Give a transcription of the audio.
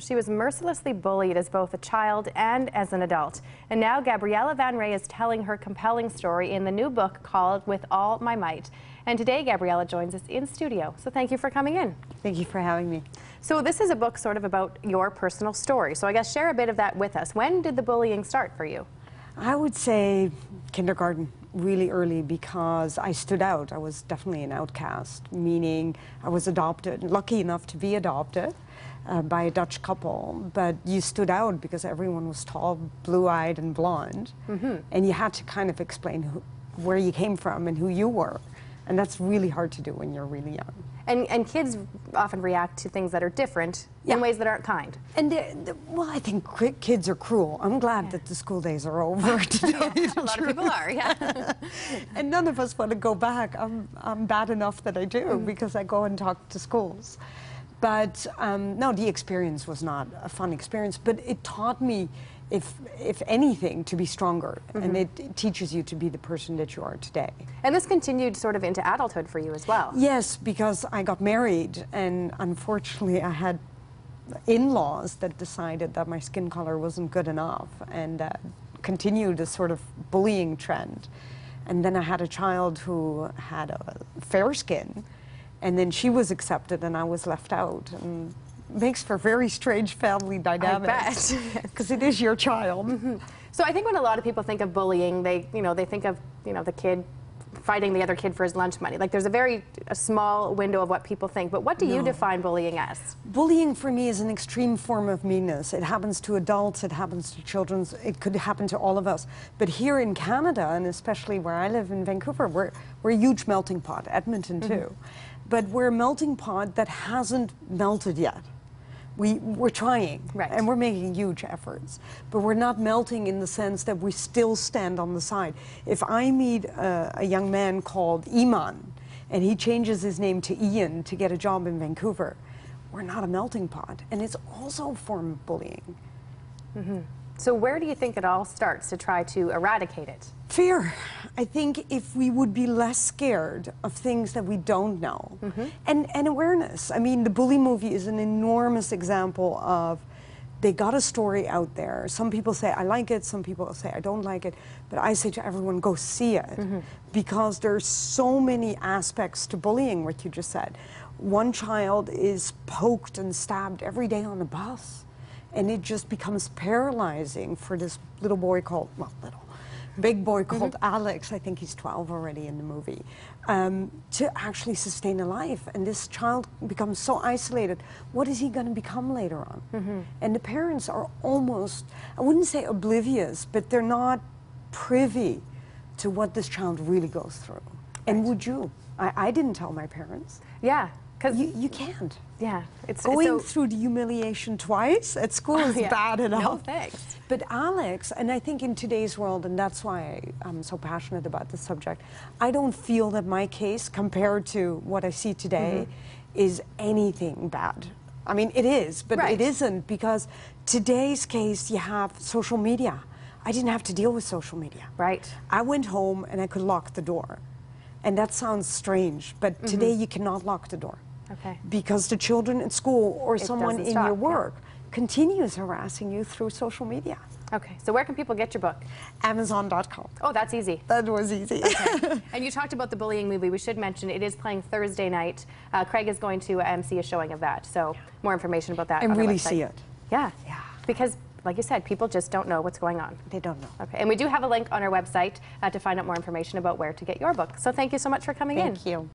She was mercilessly bullied as both a child and as an adult. And now Gabriella Van Rij is telling her compelling story in the new book called With All My Might. And today Gabriella joins us in studio. So thank you for coming in. Thank you for having me. So this is a book sort of about your personal story. So I guess share a bit of that with us. When did the bullying start for you? I would say kindergarten, really early, because I stood out. I was definitely an outcast, meaning I was adopted, lucky enough to be adopted by a Dutch couple, but you stood out because everyone was tall, blue-eyed and blonde, and you had to kind of explain where you came from and who you were. And that's really hard to do when you're really young. And kids often react to things that are different in ways that aren't kind. And well, I think kids are cruel. I'm glad that the school days are over. To tell you the a lot truth. of people are, yeah. And none of us want to go back. I'm bad enough that I do because I go and talk to schools. But no, the experience was not a fun experience, but it taught me, if anything, to be stronger, and it teaches you to be the person that you are today. And this continued sort of into adulthood for you as well. Yes, because I got married, and unfortunately I had in-laws that decided that my skin color wasn't good enough, and continued a sort of bullying trend. And then I had a child who had a fair skin, and then she was accepted and I was left out. And makes for very strange family dynamics. Because it is your child. So I think when a lot of people think of bullying, they think of the kid fighting the other kid for his lunch money. Like there's a small window of what people think. But what do you define bullying as? Bullying for me is an extreme form of meanness. It happens to adults, it happens to children, it could happen to all of us. But here in Canada, and especially where I live in Vancouver, we're a huge melting pot, Edmonton too. But we're a melting pot that hasn't melted yet. We're trying, and we're making huge efforts, but we're not melting in the sense that we still stand on the side. If I meet a young man called Iman, and he changes his name to Ian to get a job in Vancouver, we're not a melting pot, and it's also a form of bullying. So where do you think it all starts to try to eradicate it? Fear. I think if we would be less scared of things that we don't know, and awareness. I mean, the Bully movie is an enormous example of, they got a story out there. Some people say, I like it, some people say, I don't like it, but I say to everyone, go see it, because there's so many aspects to bullying, what you just said. One child is poked and stabbed every day on the bus, and it just becomes paralyzing for this little boy called, big boy called Alex, I think he's 12 already in the movie, to actually sustain a life. And this child becomes so isolated. What is he going to become later on? And the parents are almost, I wouldn't say oblivious, but they're not privy to what this child really goes through. And would you? I didn't tell my parents. Yeah. You can't. Yeah. Going through the humiliation twice at school is bad enough. No thanks. But Alex, and I think in today's world, and that's why I'm so passionate about this subject, I don't feel that my case, compared to what I see today, is anything bad. I mean, it is, but it isn't, because today's case, you have social media. I didn't have to deal with social media. Right. I went home and I could lock the door. And that sounds strange, but today you cannot lock the door. Because the children at school or someone in your work continues harassing you through social media. Okay, so where can people get your book? Amazon.com. Oh, that's easy. That was easy. And you talked about the bullying movie. We should mention it is playing Thursday night. Craig is going to MC a showing of that, so more information about that and on our really website. see it. Yeah, because like you said, people just don't know what's going on. They don't know. Okay, and we do have a link on our website to find out more information about where to get your book. So thank you so much for coming in. Thank you.